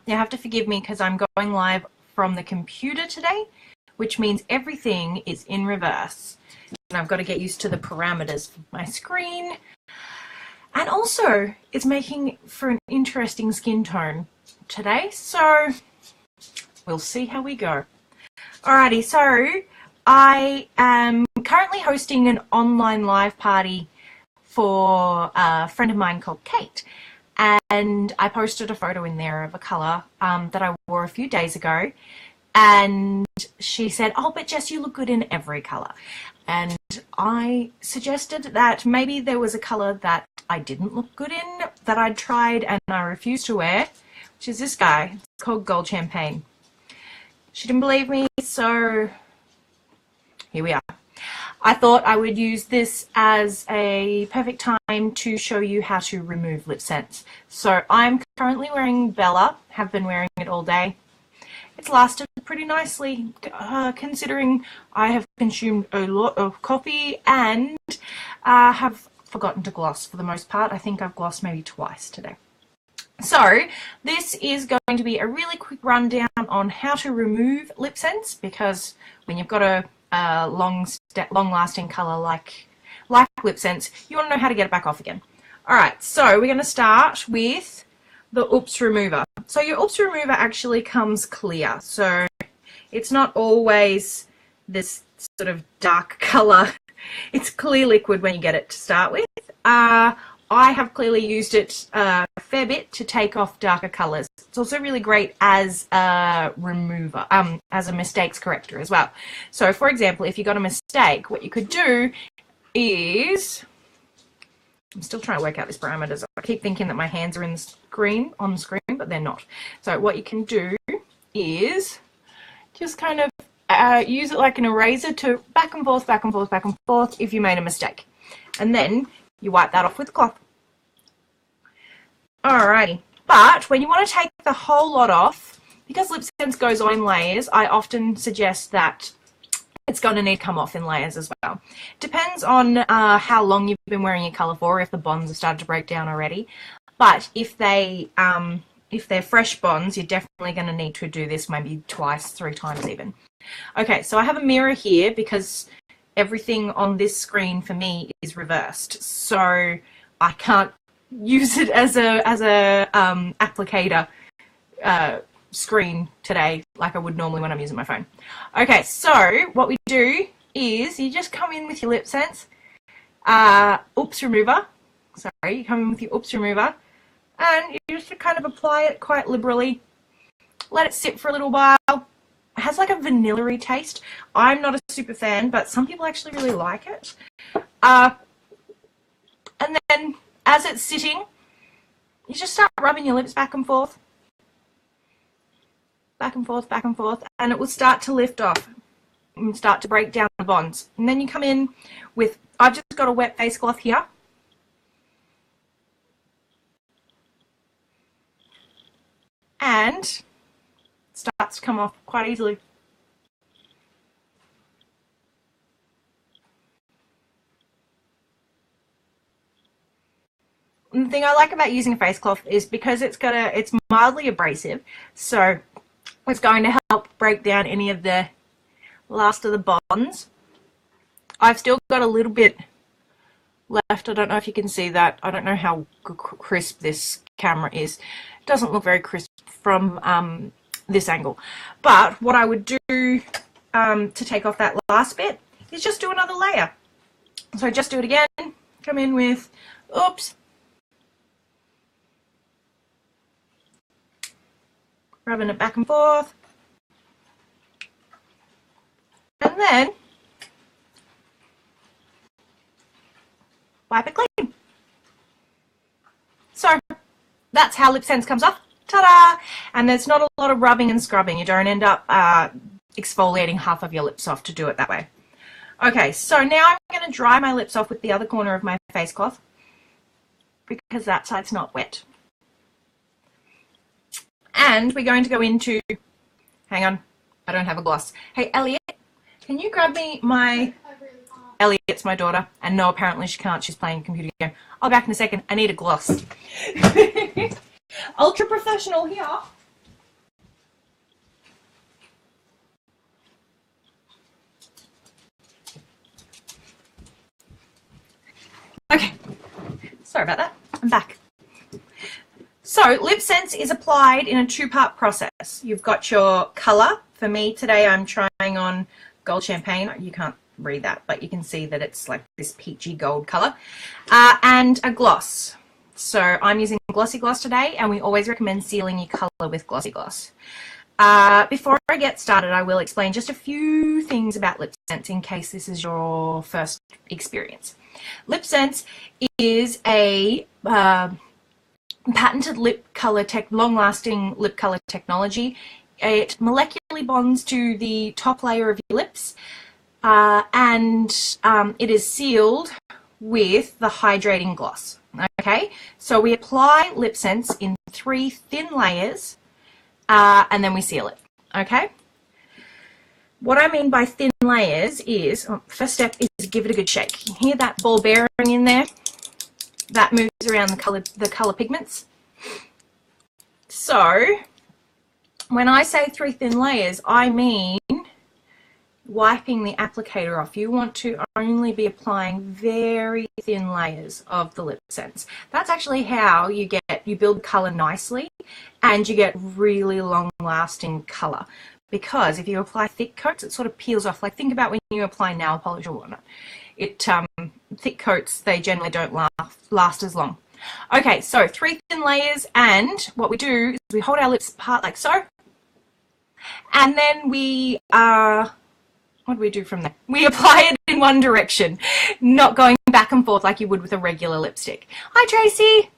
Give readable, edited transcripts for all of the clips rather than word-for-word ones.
you have to forgive me because I'm going live from the computer today, which means everything is in reverse. And I've got to get used to the parameters for my screen. And also, it's making for an interesting skin tone today, so we'll see how we go. Alrighty, so I am currently hosting an online live party for a friend of mine called Kate, and I posted a photo in there of a colour that I wore a few days ago, and she said, oh, but Jess, you look good in every colour. And I suggested that maybe there was a colour that I didn't look good in, that I'd tried and I refused to wear, which is this guy. It's called Gold Champagne. She didn't believe me, so here we are. I thought I would use this as a perfect time to show you how to remove LipSense. So I'm currently wearing Bella, have been wearing it all day. It's lasted pretty nicely, considering I have consumed a lot of coffee and have forgotten to gloss for the most part. I think I've glossed maybe twice today. So this is going to be a really quick rundown on how to remove LipSense, because when you've got a long-lasting colour like LipSense, you want to know how to get it back off again. Alright, so we're going to start with the Ooops remover. So your Ooops remover actually comes clear, so it's not always this sort of dark colour. It's clear liquid when you get it to start with. I have clearly used it a fair bit to take off darker colours. It's also really great as a remover, as a mistakes corrector as well. So for example, if you got a mistake, what you could do is, I'm still trying to work out these parameters. I keep thinking that my hands are on the screen, but they're not. So what you can do is just kind of use it like an eraser to back and forth, back and forth, back and forth if you made a mistake. And then you wipe that off with a cloth. Alrighty. But when you want to take the whole lot off, because LipSense goes on in layers, I often suggest that it's going to need to come off in layers as well. Depends on how long you've been wearing your colour for, if the bonds have started to break down already. But if they're fresh bonds, you're definitely going to need to do this maybe twice, 3 times even. Okay, so I have a mirror here because everything on this screen for me is reversed, so I can't use it as a applicator screen today like I would normally when I'm using my phone. Okay, so what we do is you just come in with your LipSense Ooops remover. Sorry, you come in with your Ooops remover and you just kind of apply it quite liberally. Let it sit for a little while. It has like a vanilla-y taste. I'm not a super fan, but some people actually really like it. And then as it's sitting, you just start rubbing your lips back and forth. Back and forth, back and forth, and it will start to lift off and start to break down the bonds. And then you come in with, I've just got a wet face cloth here. And it starts to come off quite easily. And the thing I like about using a face cloth is because it's mildly abrasive, so it's going to help break down any of the last of the bonds. I've still got a little bit left. I don't know if you can see that. I don't know how crisp this camera is. It doesn't look very crisp from this angle. But what I would do to take off that last bit is just do another layer. So just do it again. Come in with Ooops. Rubbing it back and forth. And then wipe it clean. So that's how LipSense comes off. Ta-da! And there's not a lot of rubbing and scrubbing. You don't end up exfoliating half of your lips off to do it that way. Okay, so now I'm going to dry my lips off with the other corner of my face cloth because that side's not wet. And we're going to go into, hang on, I don't have a gloss. Hey, Elliot, can you grab me my, Elliot's my daughter, and no, apparently she can't, she's playing a computer game. I'll be back in a second, I need a gloss. Ultra professional here. Okay, sorry about that. I'm back. So LipSense is applied in a two-part process. You've got your color. For me today, I'm trying on gold champagne. You can't read that, but you can see that it's like this peachy gold color, and a gloss. So I'm using glossy gloss today, and we always recommend sealing your color with glossy gloss. Before I get started, I will explain just a few things about LipSense in case this is your first experience. LipSense is a patented long-lasting lip color technology. It molecularly bonds to the top layer of your lips, and it is sealed with the hydrating gloss. Okay, so we apply LipSense in 3 thin layers, and then we seal it. Okay, what I mean by thin layers is, first step is give it a good shake. You hear that ball bearing in there? That moves around the color pigments. So when I say 3 thin layers, I mean wiping the applicator off. You want to only be applying very thin layers of the LipSense. That's actually how you build color nicely, and you get really long-lasting color. Because if you apply thick coats, it sort of peels off. Like, think about when you apply nail polish or whatnot. Thick coats, they generally don't last as long. Okay, so 3 thin layers, and what we do is we hold our lips apart like so, and then we what do we do from there? We apply it in one direction, not going back and forth like you would with a regular lipstick. Hi, Tracy.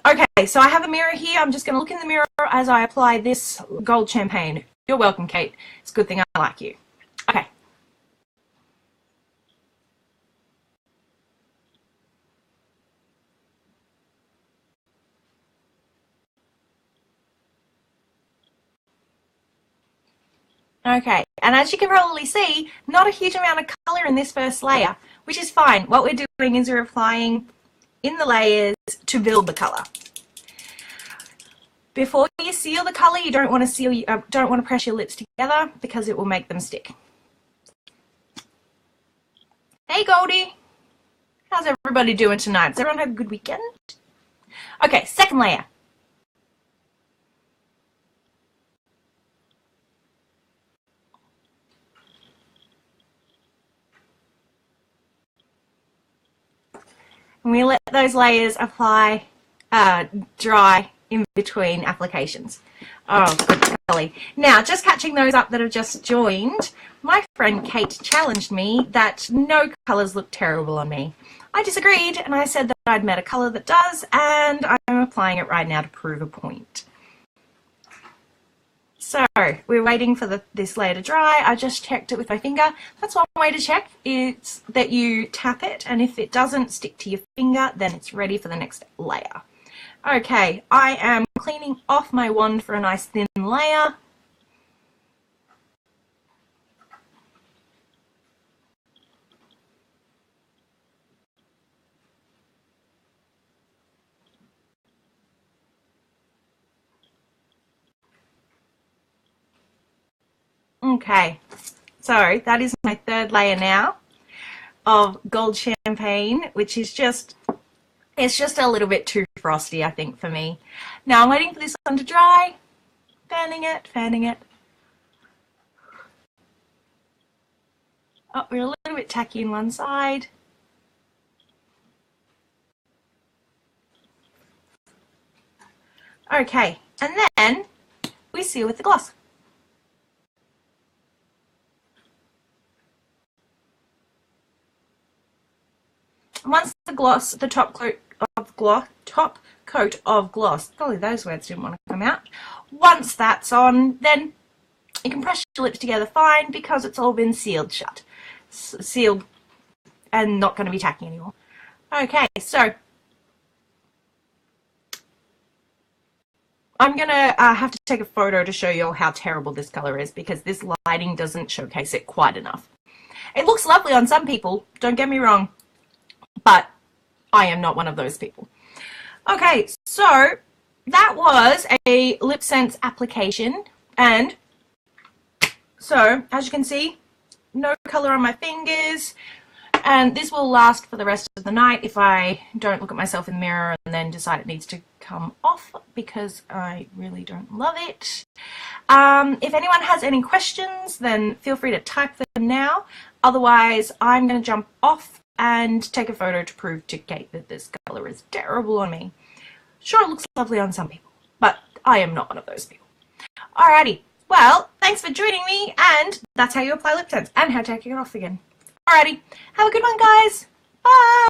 Okay, so I have a mirror here. I'm just going to look in the mirror as I apply this gold champagne. You're welcome, Kate. It's a good thing I like you. Okay. Okay, and as you can probably see, not a huge amount of colour in this first layer, which is fine. What we're doing is we're applying in the layers to build the colour. Before you seal the colour, you don't want to press your lips together because it will make them stick. Hey Goldie, how's everybody doing tonight? Has everyone had a good weekend? Okay, second layer. And we let those layers apply, dry in between applications. Oh, good golly. Now, just catching those up that have just joined, my friend Kate challenged me that no colours look terrible on me. I disagreed, and I said that I'd met a colour that does, and I'm applying it right now to prove a point. So we're waiting for this layer to dry. I just checked it with my finger. That's one way to check, is that you tap it, and if it doesn't stick to your finger, then it's ready for the next layer. Okay, I am cleaning off my wand for a nice thin layer. Okay, so that is my third layer now of gold champagne, which is it's just a little bit too frosty, I think, for me. Now I'm waiting for this one to dry, fanning it. Oh, we're a little bit tacky in one side. Okay, and then we seal with the gloss. Once the top coat of gloss, golly, those words didn't want to come out. Once that's on, then you can press your lips together fine because it's all been sealed shut. Sealed and not going to be tacky anymore. Okay, so I'm going to have to take a photo to show you all how terrible this colour is because this lighting doesn't showcase it quite enough. It looks lovely on some people, don't get me wrong, but I am not one of those people. Okay, so that was a LipSense application, and so as you can see, no colour on my fingers, And this will last for the rest of the night if I don't look at myself in the mirror and then decide it needs to come off, because I really don't love it. If anyone has any questions, then feel free to type them now. Otherwise, I'm going to jump off and take a photo to prove to Kate that this colour is terrible on me. Sure, it looks lovely on some people, but I am not one of those people. Alrighty, well, thanks for joining me, and that's how you apply LipSense and how to take it off again. Alrighty, have a good one, guys. Bye!